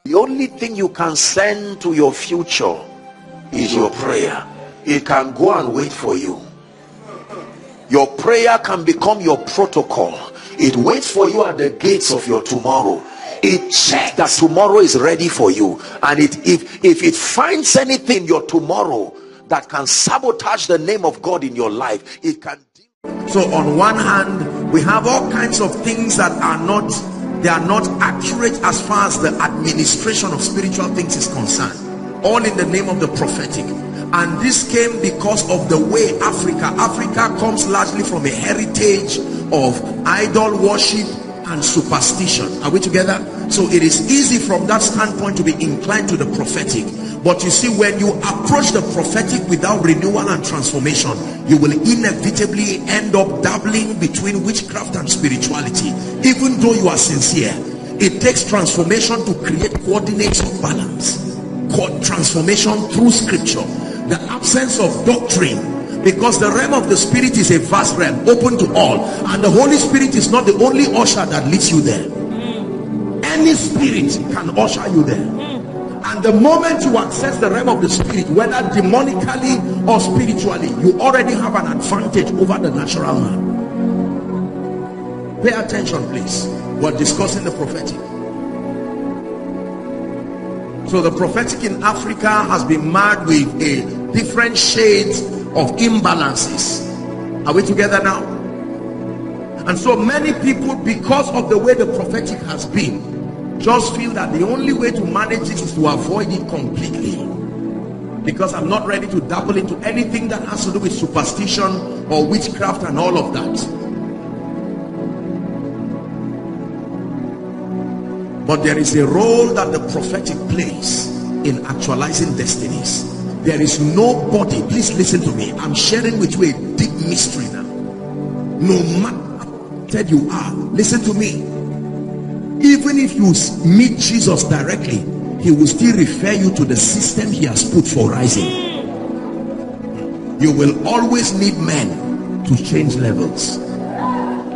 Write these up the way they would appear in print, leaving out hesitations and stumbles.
The only thing you can send to your future is your prayer. It can go and wait for you. Your prayer can become your protocol. It waits for you at the gates of your tomorrow. It checks that tomorrow is ready for you, and if it finds anything in your tomorrow that can sabotage the name of God in your life, it can. So on one hand, we have all kinds of things that are not accurate as far as the administration of spiritual things is concerned, all in the name of the prophetic. And this came because of the way Africa comes largely from a heritage of idol worship and superstition. Are we together? So it is easy from that standpoint to be inclined to the prophetic. But you see, when you approach the prophetic without renewal and transformation, you will inevitably end up dabbling between witchcraft and spirituality. Even though you are sincere, it takes transformation to create coordinates of balance. Transformation through scripture. The absence of doctrine, because the realm of the spirit is a vast realm, open to all, and the Holy Spirit is not the only usher that leads you there. Any spirit can usher you there. And the moment you access the realm of the spirit, whether demonically or spiritually, you already have an advantage over the natural man. Pay attention, please. We're discussing the prophetic. So the prophetic in Africa has been marred with a different shades of imbalances. Are we together now? And so many people, because of the way the prophetic has been, just feel that the only way to manage it is to avoid it completely, because I'm not ready to dabble into anything that has to do with superstition or witchcraft and all of that. But there is a role that the prophetic plays in actualizing destinies. There is nobody, please listen to me, I'm sharing with you a deep mystery now. No matter how talented you are, listen to me, even if you meet Jesus directly, he will still refer you to the system he has put for rising. You will always need men to change levels.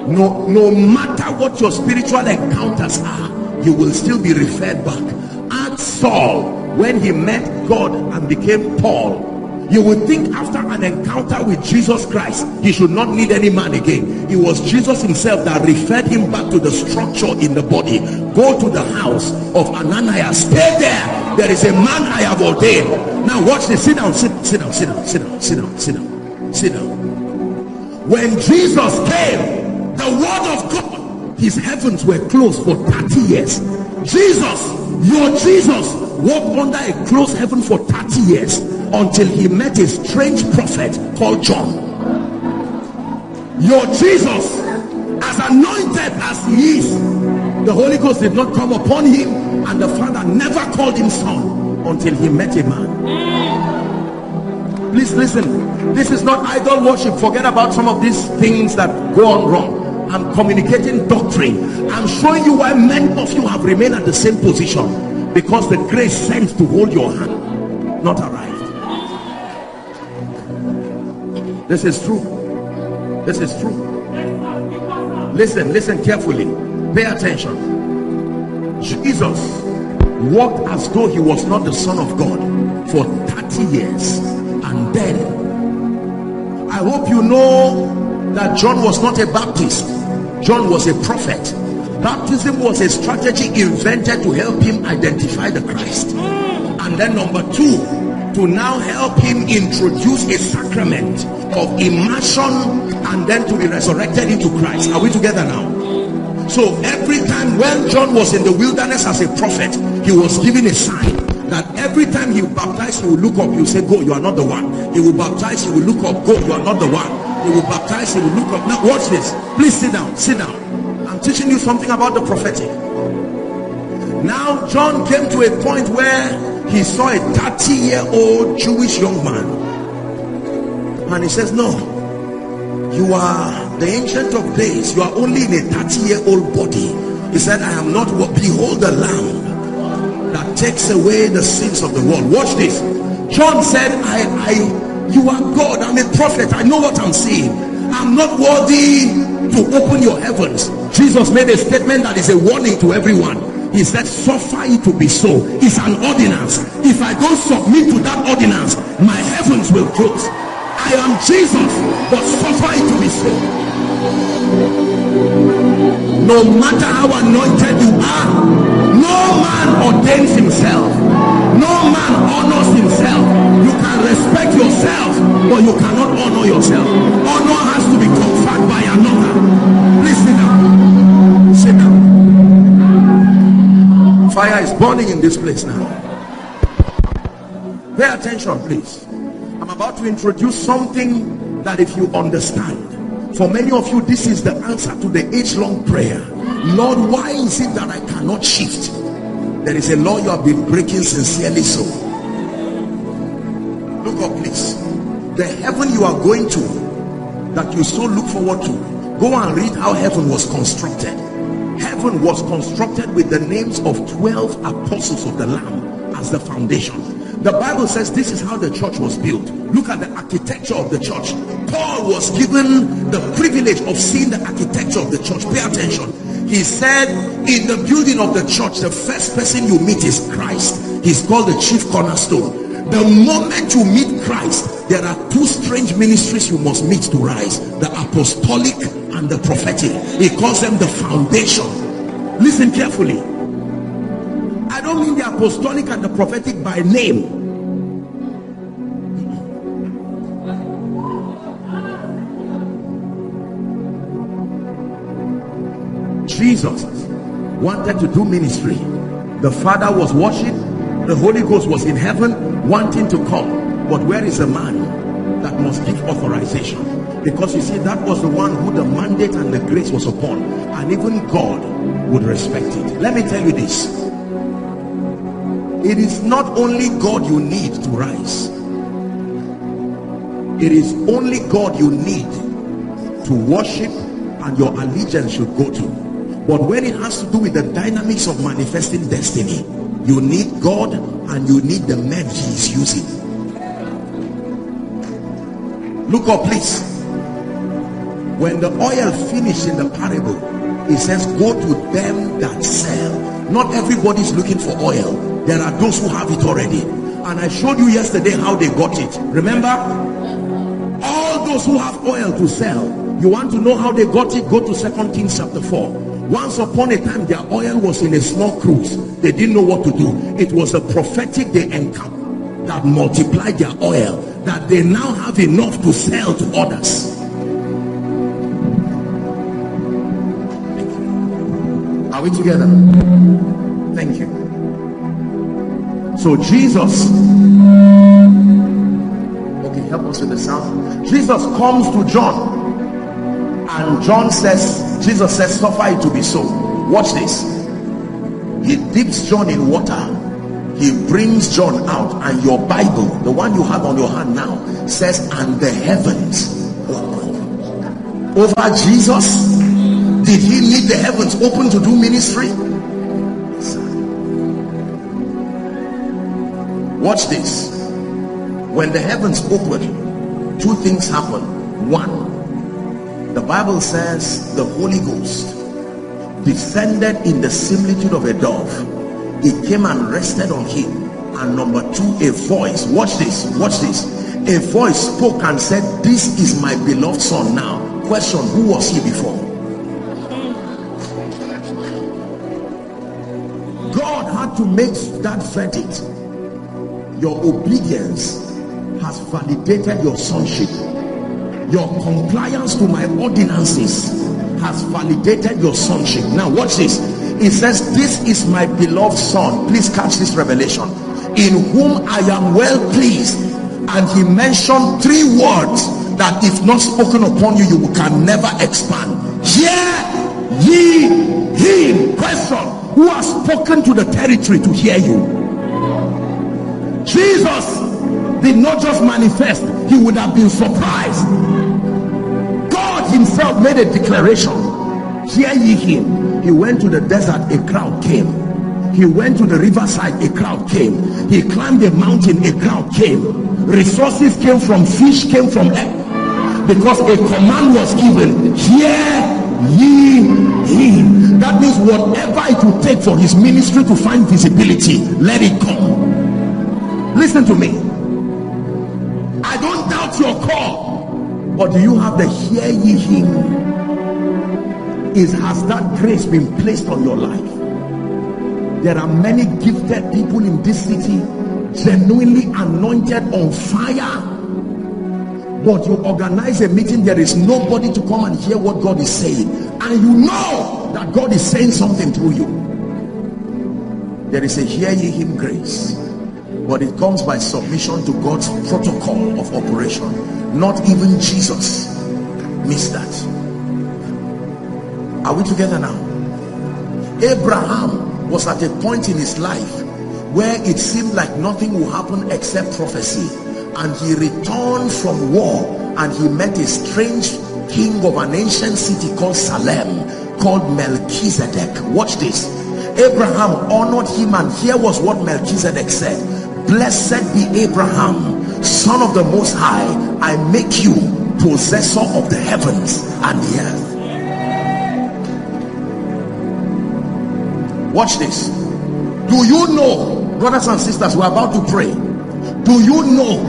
No matter what your spiritual encounters are, you will still be referred back. Ask Saul, when he met God and became Paul, you would think after an encounter with Jesus Christ, he should not need any man again. It was Jesus himself that referred him back to the structure in the body. Go to the house of Ananias, stay there. There is a man I have ordained. Now watch this. Sit down, sit down, sit down, sit down, sit down, sit down, sit down. When Jesus came, the word of God, his heavens were closed for 30 years. Jesus, your Jesus, walked under a closed heaven for 30 years until he met a strange prophet called John. Your Jesus, as anointed as he is, the Holy Ghost did not come upon him, and the Father never called him son until he met a man. Please listen, this is not idol worship. Forget about some of these things that go on wrong. I'm communicating doctrine. I'm showing you why many of you have remained at the same position, because the grace sent to hold your hand not arrived. This is true. This is true. Listen carefully. Pay attention. Jesus walked as though he was not the Son of God for 30 years, and then I hope you know that John was not a Baptist. John was a prophet. Baptism was a strategy invented to help him identify the Christ, and then number two, to now help him introduce a sacrament of immersion and then to be resurrected into Christ. Are we together now? So every time when John was in the wilderness as a prophet, he was given a sign that every time he baptized, he will look up, he will say, go, you are not the one. He will baptize, he will look up, go, you are not the one. He will baptize, he will look up. Now watch this. Please sit down, sit down. I'm teaching you something about the prophetic. Now John came to a point where he saw a 30-year-old Jewish young man, and he says, no, you are the Ancient of Days, you are only in a 30-year-old body. He said, I am not. Behold the Lamb that takes away the sins of the world. Watch this. John said, you are God, I'm a prophet, I know what I'm seeing. I'm not worthy to open your heavens. Jesus made a statement that is a warning to everyone. He said, suffer it to be so. It's an ordinance. If I don't submit to that ordinance, my heavens will close. I am Jesus, but suffer it to be so. No matter how anointed you are, no man ordains himself. No man honors himself. You can respect yourself, but you cannot honor yourself. Honor has to be conferred by another. Please sit down. Sit down. Fire is burning in this place now. Pay attention, please. I'm about to introduce something that if you understand, for many of you, this is the answer to the age-long prayer. Lord, why is it that I cannot shift? There is a law you have been breaking sincerely so. Look up, please. The heaven you are going to, that you so look forward to, go and read how heaven was constructed. Heaven was constructed with the names of 12 apostles of the Lamb as the foundation. The Bible says this is how the church was built. Look at the architecture of the church. Paul was given the privilege of seeing the architecture of the church. Pay attention. He said, in the building of the church, the first person you meet is Christ. He's called the chief cornerstone. The moment you meet Christ, there are two strange ministries you must meet to rise: the apostolic and the prophetic. He calls them the foundation. Listen carefully. I don't mean the apostolic and the prophetic by name. Jesus wanted to do ministry. The Father was watching. The Holy Ghost was in heaven wanting to come. But where is the man that must give authorization? Because you see, that was the one who the mandate and the grace was upon, and even God would respect it. Let me tell you this. It is not only God you need to rise. It is only God you need to worship, and your allegiance should go to. But when it has to do with the dynamics of manifesting destiny, you need God and you need the men he is using. Look up, please. When the oil finished in the parable, it says, go to them that sell. Not everybody is looking for oil. There are those who have it already. And I showed you yesterday how they got it. Remember? All those who have oil to sell. You want to know how they got it? Go to 2 Kings chapter 4. Once upon a time, their oil was in a small cruise. They didn't know what to do. It was a prophetic they encountered that multiplied their oil, that they now have enough to sell to others. Are we together? Thank you. So Jesus, okay, help us with the sound. Jesus comes to John, and John says, Jesus says, suffer it to be so. Watch this. He dips John in water. He brings John out, and your Bible, the one you have on your hand now, says, and the heavens opened. Over Jesus, did he need the heavens open to do ministry? Watch this. When the heavens open, two things happen. One, the Bible says the Holy Ghost descended in the similitude of a dove. It came and rested on him. And number two, a voice. Watch this. Watch this. A voice spoke and said, this is my beloved son. Now, question, who was he before? God had to make that verdict. Your obedience has validated your sonship. Your compliance to my ordinances has validated your sonship. Now watch this. It says, this is my beloved son. Please catch this revelation. In whom I am well pleased. And he mentioned three words that if not spoken upon you, you can never expand. Hear ye him. Question, who has spoken to the territory to hear you? Jesus did not just manifest, he would have been surprised. God himself made a declaration. Hear ye him. He went to the desert, a crowd came. He went to the riverside, a crowd came. He climbed a mountain, a crowd came. Resources came from fish, came from egg, because a command was given. Hear ye him. That means whatever it will take for his ministry to find visibility, let it come. Listen to me. I don't doubt your call, but do you have the hear ye him? Has that grace been placed on your life? There are many gifted people in this city, genuinely anointed, on fire, but you organize a meeting, there is nobody to come and hear what God is saying, and you know that God is saying something through you. There is a hear ye him grace, but it comes by submission to God's protocol of operation. Not even Jesus missed that. Are we together now? Abraham was at a point in his life where it seemed like nothing will happen except prophecy, and he returned from war and he met a strange king of an ancient city called Salem, called Melchizedek. Watch this. Abraham honored him, and here was what Melchizedek said: blessed be Abraham, son of the Most High, I make you possessor of the heavens and the earth. Watch this. Do you know, brothers and sisters, we're about to pray, do you know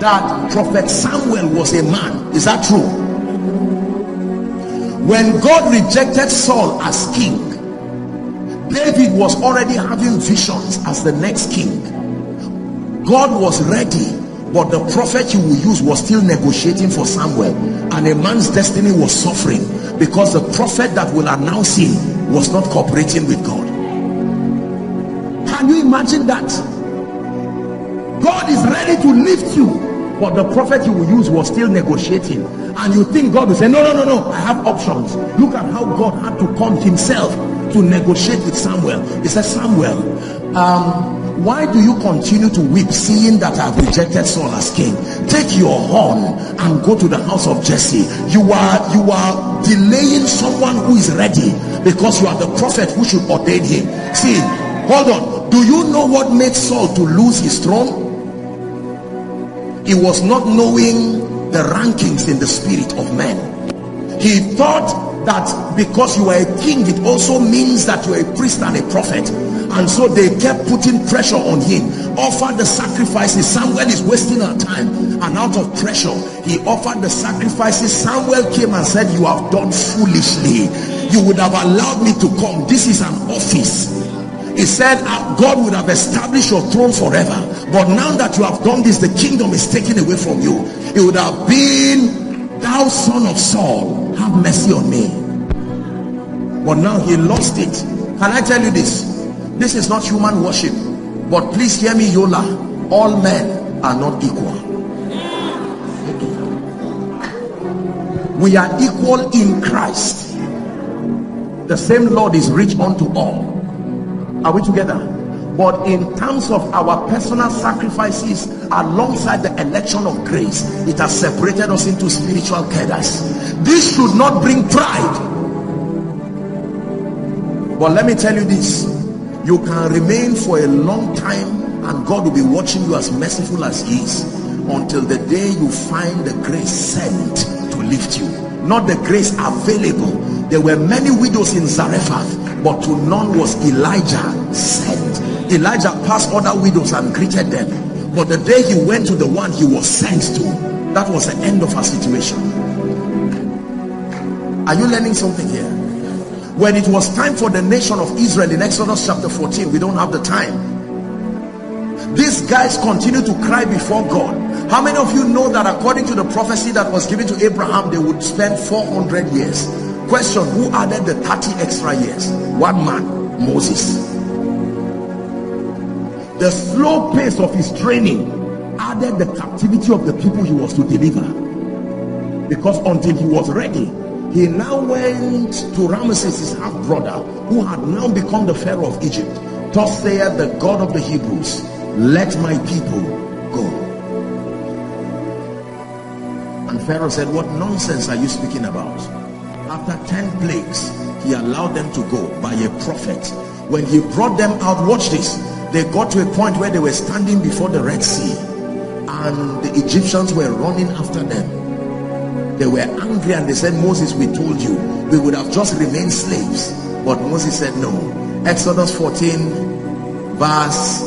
that Prophet Samuel was a man? Is that true? When God rejected Saul as king, David was already having visions as the next king. God was ready, but the prophet he will use was still negotiating for Samuel, and a man's destiny was suffering because the prophet that will announce him was not cooperating with God. Can you imagine that? God is ready to lift you, but the prophet he will use was still negotiating, and you think God will say, no, I have options. Look at how God had to come himself to negotiate with Samuel. He said, Samuel, why do you continue to weep, seeing that I have rejected Saul as king? Take your horn and go to the house of Jesse. You are delaying someone who is ready, because you are the prophet who should ordain him. See, hold on. Do you know what made Saul to lose his throne? He was not knowing the rankings in the spirit of men. He thought that because you are a king, it also means that you are a priest and a prophet, and so they kept putting pressure on him. Offer the sacrifices. Samuel is wasting our time, and out of pressure he offered the sacrifices. Samuel came and said, you have done foolishly. You would have allowed me to come. This is an office. He said, God would have established your throne forever, but now that you have done this, the kingdom is taken away from you. It would have been, thou son of Saul, have mercy on me. But now he lost it. Can I tell you this? This is not human worship, but please hear me, Yola. All men are not equal. We are equal in Christ. The same Lord is rich unto all. Are we together? But in terms of our personal sacrifices alongside the election of grace, it has separated us into spiritual cadres. This should not bring pride. But let me tell you this: you can remain for a long time and God will be watching you as merciful as he is, until the day you find the grace sent to lift you, not the grace available. There were many widows in Zarephath, but to none was Elijah sent. Elijah passed other widows and greeted them, but the day he went to the one he was sent to, that was the end of her situation. Are you learning something here? When it was time for the nation of Israel in Exodus chapter 14, we don't have the time, these guys continue to cry before God. How many of you know that according to the prophecy that was given to Abraham, they would spend 400 years? Question: who added the 30 extra years? One man, Moses. The slow pace of his training added the captivity of the people he was to deliver, because until he was ready, he now went to Ramesses, his half brother, who had now become the Pharaoh of Egypt. Thus saith the God of the Hebrews, let my people go. And Pharaoh said, what nonsense are you speaking about? After 10 plagues, he allowed them to go by a prophet. When he brought them out, watch this, they got to a point where they were standing before the Red Sea, and the Egyptians were running after them. They were angry and they said, Moses, we told you, we would have just remained slaves. But Moses said no. Exodus 14 verse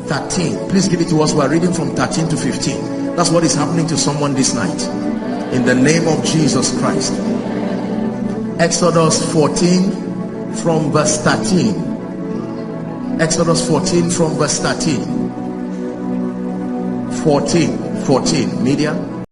13. Please give it to us. We are reading from 13 to 15. That's what is happening to someone this night, in the name of Jesus Christ. Exodus 14 from verse 13. Exodus 14 from verse 13. 14 media.